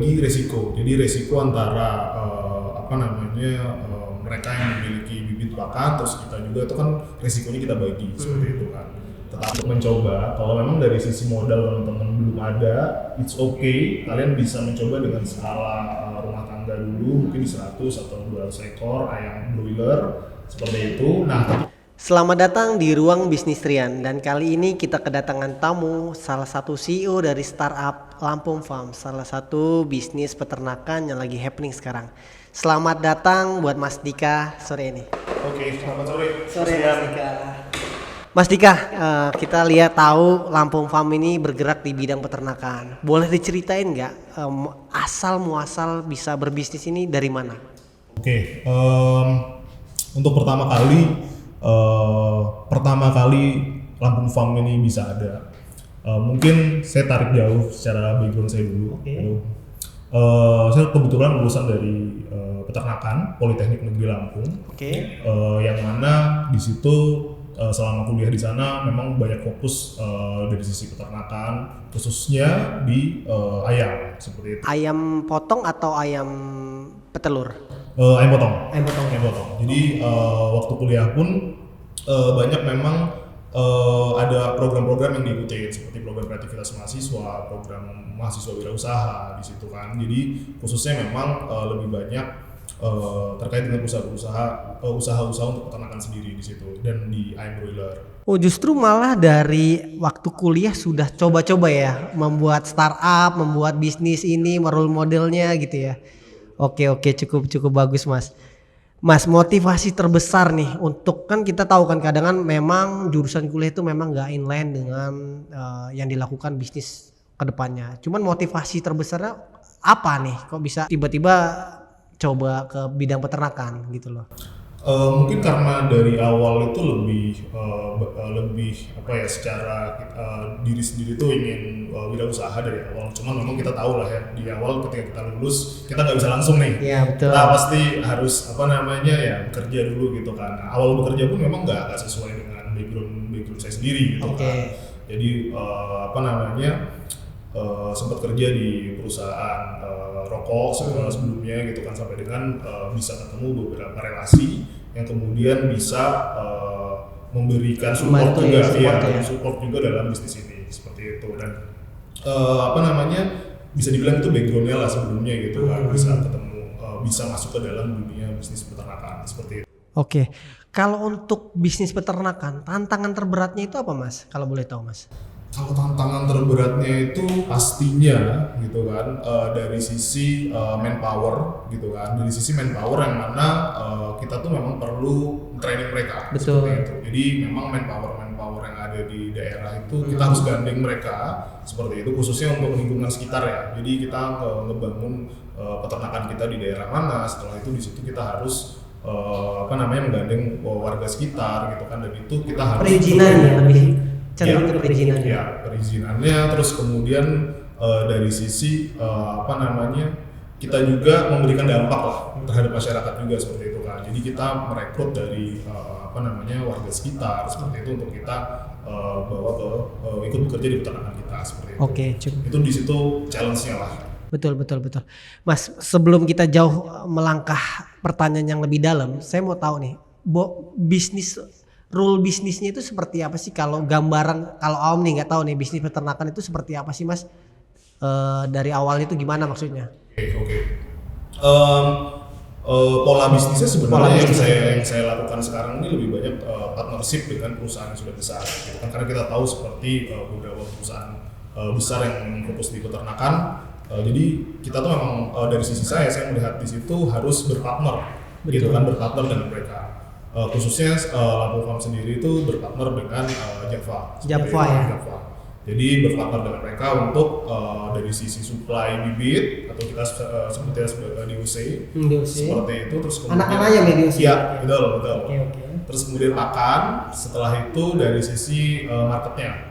bagi resiko. Jadi resiko antara mereka yang memiliki bibit pakan, terus kita juga itu kan resikonya kita bagi seperti itu kan. Tetap untuk mencoba, kalau memang dari sisi modal teman-teman belum ada, it's okay, kalian bisa mencoba dengan skala rumah tangga dulu, mungkin 100 atau 200 ekor ayam broiler seperti itu. Nah, selamat datang di Ruang Bisnis Rian, dan kali ini kita kedatangan tamu, salah satu CEO dari startup Lampung Farm, salah satu bisnis peternakan yang lagi happening sekarang. Selamat datang buat Mas Dika sore ini. Oke, selamat sore. Sore Mas Dika. Mas Dika, kita lihat tahu Lampung Farm ini bergerak di bidang peternakan. Boleh diceritain nggak asal muasal bisa berbisnis ini dari mana? Oke, untuk pertama kali Lampung Farm ini bisa ada. Mungkin saya tarik jauh secara background saya dulu. Okay. Saya kebetulan lulusan dari peternakan Politeknik Negeri Lampung. Okay. Yang mana di situ selama kuliah di sana memang banyak fokus dari sisi peternakan, khususnya di ayam seperti itu. Ayam potong atau ayam petelur? Ayam potong. Ayam potong. Jadi waktu kuliah pun banyak memang ada program-program yang diikuti seperti program kreativitas mahasiswa, program mahasiswa wirausaha di situ kan. Jadi khususnya memang lebih banyak terkait dengan usaha-usaha untuk peternakan sendiri di situ dan di ayam broiler. Oh, justru malah dari waktu kuliah sudah coba-coba ya membuat startup, membuat bisnis ini, merole modelnya gitu ya. Oke, cukup bagus Mas. Mas, motivasi terbesar nih untuk, kan kita tahu kan kadang kan memang jurusan kuliah itu memang nggak inline dengan yang dilakukan bisnis kedepannya. Cuman motivasi terbesarnya apa nih? Kok bisa tiba-tiba coba ke bidang peternakan gitu loh? Mungkin karena dari awal itu lebih secara diri sendiri tuh ingin wirausaha dari awal. Cuman memang kita tahu lah ya, di awal ketika kita lulus kita nggak bisa langsung nih. Iya, betul. Kita pasti harus bekerja dulu gitu kan. Nah, awal bekerja pun memang nggak sesuai dengan background saya sendiri gitu kan. Jadi sempat kerja di perusahaan rokok sebelumnya gitu kan, sampai dengan bisa ketemu beberapa relasi yang kemudian bisa memberikan support juga dalam bisnis ini seperti itu. Dan bisa dibilang itu backgroundnya lah sebelumnya gitu kan, bisa ketemu bisa masuk ke dalam dunia bisnis peternakan seperti itu. Oke. Kalau untuk bisnis peternakan, tantangan terberatnya itu apa Mas? Kalau boleh tahu Mas? Kalau tantangan terberatnya itu pastinya gitu kan dari sisi manpower gitu kan, dari sisi manpower yang mana kita tuh memang perlu training mereka. Betul. Seperti itu. Jadi memang manpower yang ada di daerah itu kita harus gandeng mereka seperti itu, khususnya untuk lingkungan sekitar ya. Jadi kita ngebangun peternakan kita di daerah mana, setelah itu di situ kita harus menggandeng warga sekitar gitu kan, dan itu kita harus perizinannya lebih cenderung ke perizinannya. Ya, perizinannya, terus kemudian dari sisi kita juga memberikan dampak lah terhadap masyarakat juga seperti itu kan. Jadi kita merekrut dari warga sekitar seperti itu untuk kita bawa ke ikut bekerja di peternakan kita seperti itu. Oke, itu di situ challenge-nya lah. Betul. Mas, sebelum kita jauh melangkah pertanyaan yang lebih dalam, saya mau tahu nih, rule bisnisnya itu seperti apa sih? Kalau gambaran, kalau awam nih nggak tahu nih bisnis peternakan itu seperti apa sih Mas? Dari awal itu gimana maksudnya? Oke. Pola bisnisnya sebenarnya yang saya lakukan sekarang ini lebih banyak partnership dengan perusahaan yang sudah besar, gitu kan? Karena kita tahu seperti beberapa perusahaan besar yang fokus di peternakan. Jadi kita tuh memang dari sisi saya melihat di situ harus berpartner, gitu kan, berpartner dengan mereka. Khususnya Lampung Farm sendiri itu berpartner dengan Java. Jadi berpartner dengan mereka untuk dari sisi supply bibit atau kita sebutnya sebagai DOC. Seperti itu. Terus kemudian anak-anak ayam ya DOC? Iya, betul. Oke. Terus kemudian pakan, setelah itu dari sisi marketnya.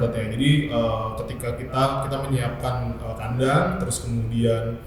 Jadi ketika kita menyiapkan kandang, terus kemudian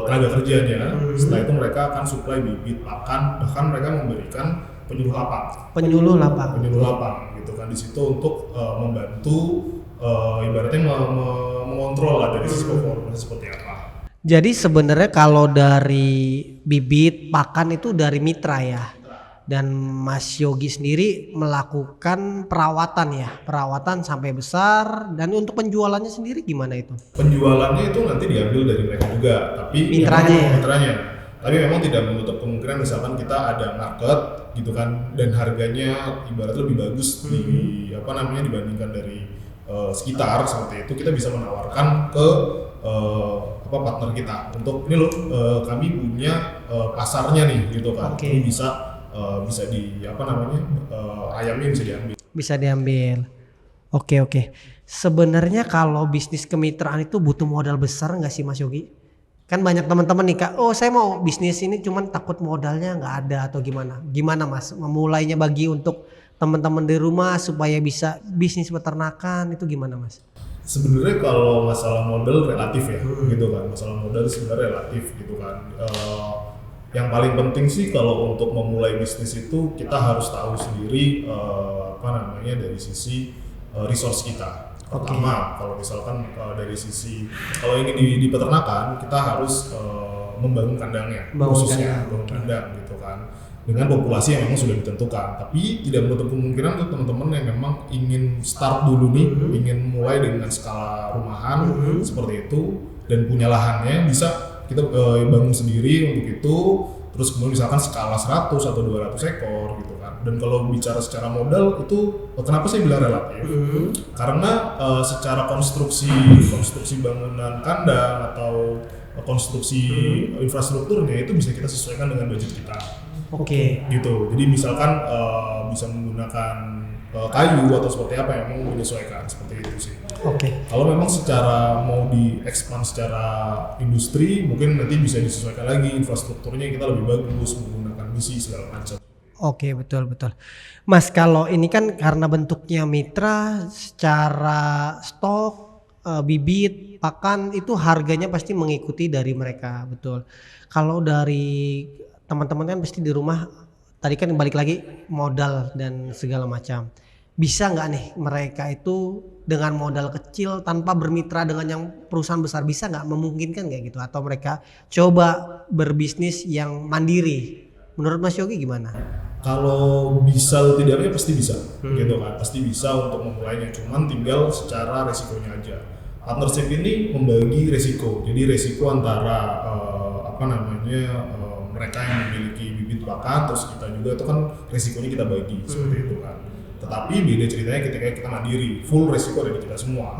tenaga kerjanya, setelah itu mereka akan supply bibit pakan, bahkan mereka memberikan penyuluh lapang gitu kan di situ untuk membantu ibaratnya mengontrol lah dari sisi prosesnya seperti apa. Jadi sebenarnya kalau dari bibit pakan itu dari mitra ya. Dan Mas Yogi sendiri melakukan perawatan sampai besar. Dan untuk penjualannya sendiri gimana itu? Penjualannya itu nanti diambil dari mereka juga, tapi mitranya. Tapi memang tidak menutup kemungkinan misalkan kita ada market gitu kan, dan harganya ibarat lebih bagus dibandingkan dari sekitar seperti itu, kita bisa menawarkan ke partner kita untuk ini loh, kami punya pasarnya nih gitu kan. Ini bisa ayamnya bisa diambil. Oke. Sebenarnya kalau bisnis kemitraan itu butuh modal besar nggak sih Mas Yogi? Kan banyak teman-teman nih Kak, saya mau bisnis ini cuman takut modalnya nggak ada atau gimana? Gimana Mas memulainya bagi untuk teman-teman di rumah supaya bisa bisnis peternakan itu gimana Mas? Sebenarnya kalau masalah modal relatif ya, gitu kan. Masalah modal sebenarnya relatif gitu kan. Yang paling penting sih kalau untuk memulai bisnis itu kita harus tahu sendiri dari sisi resource kita. Pertama, kalau misalkan dari sisi kalau ingin di peternakan, kita harus membangun kandangnya, khususnya bangun kandang gitu kan, dengan populasi yang memang sudah ditentukan. Tapi tidak menutup kemungkinan untuk teman-teman yang memang ingin start dulu nih, ingin mulai dengan skala rumahan seperti itu dan punya lahannya, bisa kita bangun sendiri untuk itu. Terus kemudian misalkan skala 100 atau 200 ekor gitu kan. Dan kalau bicara secara modal itu kenapa saya bilang relatif? Karena secara konstruksi bangunan kandang atau konstruksi infrastrukturnya itu bisa kita sesuaikan dengan budget kita. Gitu. Jadi misalkan bisa menggunakan kayu atau seperti apa yang mau menyesuaikan seperti itu sih. Kalau memang secara mau di-expand secara industri, mungkin nanti bisa disesuaikan lagi infrastrukturnya, kita lebih bagus menggunakan besi segala macam. Betul. Mas, kalau ini kan karena bentuknya mitra, secara stok, bibit, pakan itu harganya pasti mengikuti dari mereka, betul. Kalau dari teman-teman kan pasti di rumah, tadi kan balik lagi modal dan segala macam. Bisa nggak nih mereka itu dengan modal kecil tanpa bermitra dengan yang perusahaan besar, bisa nggak, memungkinkan nggak gitu? Atau mereka coba berbisnis yang mandiri? Menurut Mas Yogi gimana? Kalau bisa atau tidaknya pasti bisa, gitu kan, pasti bisa untuk memulainya. Cuman tinggal secara resikonya aja. Partnership ini membagi resiko. Jadi resiko antara mereka yang memiliki bibit pakan, terus kita juga itu kan resikonya kita bagi seperti itu kan. Tetapi beda ceritanya ketika kita mandiri, full resiko ada di kita semua.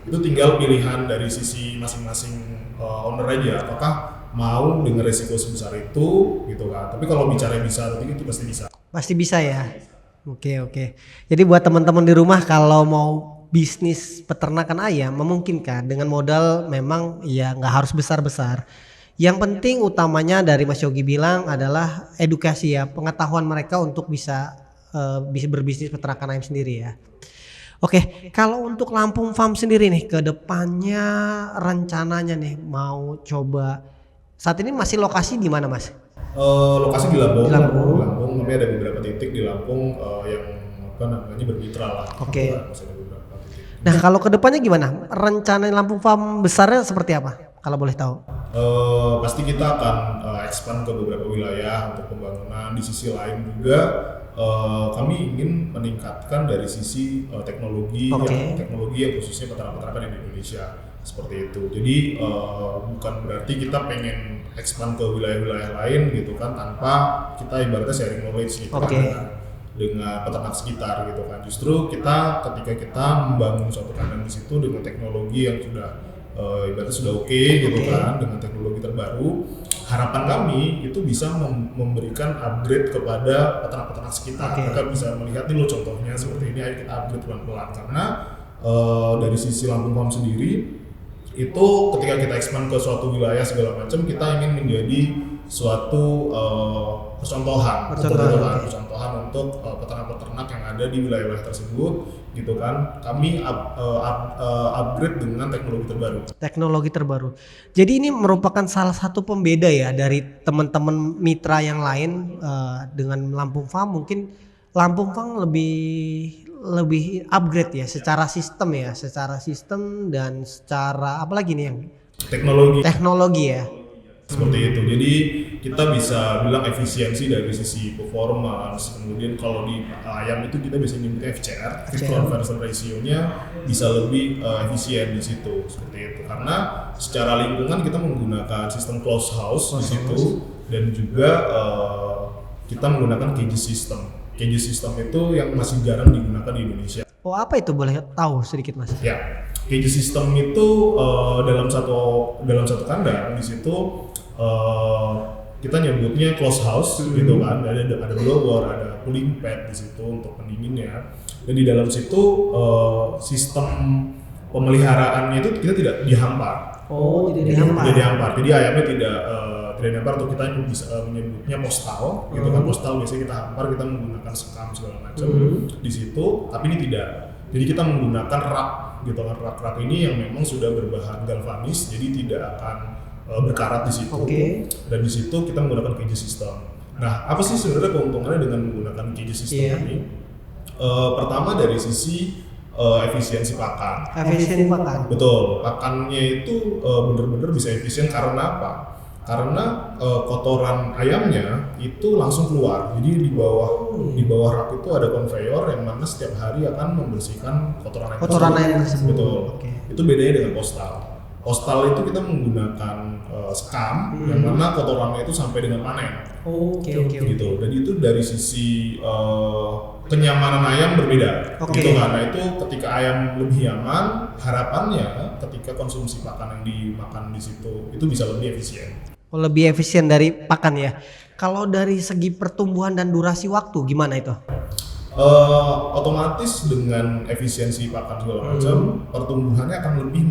Itu tinggal pilihan dari sisi masing-masing owner aja, apakah mau dengan resiko sebesar itu gitu kan. Tapi kalau bicara bisa atau tidak, itu pasti bisa. Pasti bisa ya. Oke. Jadi buat teman-teman di rumah kalau mau bisnis peternakan ayam memungkinkan dengan modal, memang ya nggak harus besar-besar. Yang penting utamanya dari Mas Yogi bilang adalah edukasi ya, pengetahuan mereka untuk bisa berbisnis peternakan ayam sendiri ya. Kalau untuk Lampung Farm sendiri nih, ke depannya rencananya nih mau coba, saat ini masih lokasi di mana Mas? Lokasi di Lampung. Kami ada beberapa titik di Lampung yang bermitra lah. Nah, kalau ke depannya gimana? Rencana Lampung Farm besarnya seperti apa? Kalau boleh tahu. Pasti kita akan expand ke beberapa wilayah untuk pembangunan. Di sisi lain juga kami ingin meningkatkan dari sisi teknologi yang khususnya peternak-peternakan di Indonesia seperti itu. Jadi bukan berarti kita pengen expand ke wilayah-wilayah lain gitu kan, tanpa kita ibaratnya sharing knowledge gitu kan dengan peternak sekitar gitu kan. Justru ketika kita membangun suatu kandang di situ dengan teknologi yang sudah ibaratnya sudah oke gitu kan, dengan teknologi terbaru, harapan kami itu bisa memberikan upgrade kepada peternak-peternak sekitar. Mereka bisa melihat nih loh contohnya seperti ini, ayo kita upgrade pelan-pelan. Karena dari sisi Lampung Farm sendiri itu ketika kita expand ke suatu wilayah segala macam, kita ingin menjadi suatu percontohan untuk peternak-peternak yang ada di wilayah-wilayah tersebut gitu kan. Kami upgrade dengan teknologi terbaru. Jadi ini merupakan salah satu pembeda ya dari teman-teman mitra yang lain dengan Lampung Farm. Mungkin Lampung Farm lebih upgrade ya secara sistem dan secara apa lagi nih yang Teknologi ya. Seperti itu. Jadi kita bisa bilang efisiensi dari sisi performance. Kemudian kalau di ayam itu kita bisa nyebutnya FCR, feed conversion ratio-nya bisa lebih efisien di situ. Seperti itu. Karena secara lingkungan kita menggunakan sistem closed house di situ dan juga kita menggunakan cage system. Cage system itu yang masih jarang digunakan di Indonesia. Oh, apa itu, boleh tahu sedikit Mas? Ya, cage system itu dalam satu kandang di situ kita nyebutnya closed house gitu kan. Ada blower, ada cooling pad di situ untuk pendinginnya. Dan di dalam situ sistem pemeliharaannya itu kita tidak dihampar. Oh, tidak dihampar. Jadi ayamnya tidak dihampar, atau kita bisa menyebutnya postal gitu kan. Postal biasanya kita hampar, kita menggunakan sekam segala macam di situ, tapi ini tidak. Jadi kita menggunakan rak gitu kan. Rak ini yang memang sudah berbahan galvanis, jadi tidak akan berkarat di situ. Dan di situ kita menggunakan cage system. Nah, apa sih sebenarnya keuntungannya dengan menggunakan cage system ini? Pertama dari sisi efisiensi pakan. Betul, pakannya itu benar-benar bisa efisien karena apa? Karena kotoran ayamnya itu langsung keluar. Jadi di bawah rak itu ada konveyor yang mana setiap hari akan membersihkan kotoran ayam tersebut. Betul. Itu bedanya dengan postal. Postal itu kita menggunakan sekam yang mana kotorannya itu sampai dengan panen. Gitu. Dan itu dari sisi kenyamanan ayam berbeda. Gitu kan. Nah, itu ketika ayam lebih nyaman, harapannya ketika konsumsi pakan yang dimakan di situ itu bisa lebih efisien. Lebih efisien dari pakan ya. Kalau dari segi pertumbuhan dan durasi waktu gimana itu? Otomatis dengan efisiensi pakan segala macam, pertumbuhannya akan lebih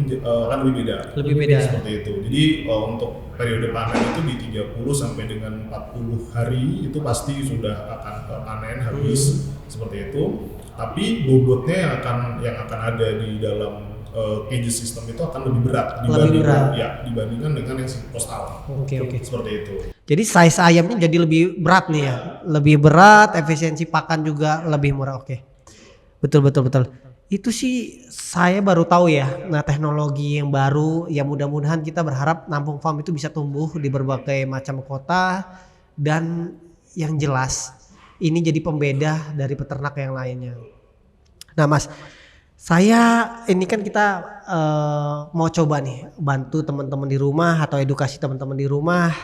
beda. Seperti itu. Jadi untuk periode panen itu di 30 sampai dengan 40 hari itu pasti sudah akan panen habis seperti itu. Tapi bobotnya yang akan ada di dalam cage system itu akan lebih berat dibandingkan dengan yang postal. Seperti itu. Jadi size ayamnya jadi lebih berat nih ya. Lebih berat, efisiensi pakan juga lebih murah. Betul. Itu sih saya baru tahu ya. Nah, teknologi yang baru ya, mudah-mudahan kita berharap Nampung Farm itu bisa tumbuh di berbagai macam kota, dan yang jelas ini jadi pembeda dari peternak yang lainnya. Nah, Mas, ini kan kita mau coba nih bantu teman-teman di rumah atau edukasi teman-teman di rumah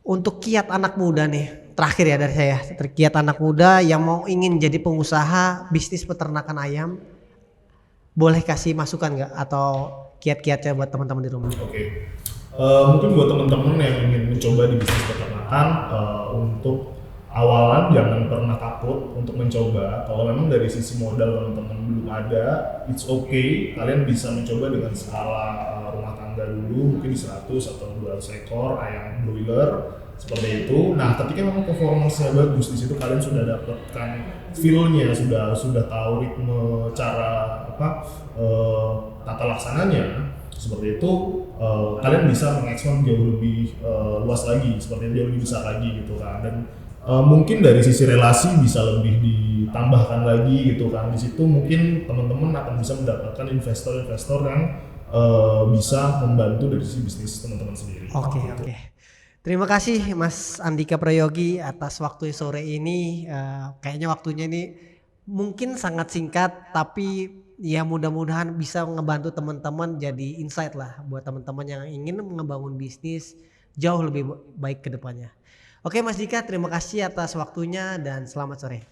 untuk kiat anak muda nih. Terakhir ya dari saya, kiat anak muda yang ingin jadi pengusaha bisnis peternakan ayam, boleh kasih masukan nggak atau kiat-kiatnya buat teman-teman di rumah? Mungkin buat teman-teman yang ingin mencoba di bisnis peternakan, untuk awalan jangan pernah takut untuk mencoba. Kalau memang dari sisi modal teman-teman belum ada, it's okay. Kalian bisa mencoba dengan skala rumah tangga dulu, mungkin di 100 atau 200 ekor ayam broiler seperti itu. Nah, ketika memang performance-nya bagus, di situ kalian sudah dapatkan feel-nya, sudah tahu ritme, cara tata laksananya. Seperti itu, kalian bisa mengekspor jauh lebih luas lagi, seperti jauh lebih besar lagi gitu kan. Dan mungkin dari sisi relasi bisa lebih ditambahkan lagi gitu kan. Di situ mungkin teman-teman akan bisa mendapatkan investor-investor yang bisa membantu dari sisi bisnis teman-teman sendiri. Oke. Terima kasih Mas Andika Prayogi atas waktu sore ini. Kayaknya waktunya ini mungkin sangat singkat, tapi ya mudah-mudahan bisa ngebantu teman-teman jadi insight lah buat teman-teman yang ingin ngebangun bisnis jauh lebih baik ke depannya. Oke Mas Dika, terima kasih atas waktunya dan selamat sore.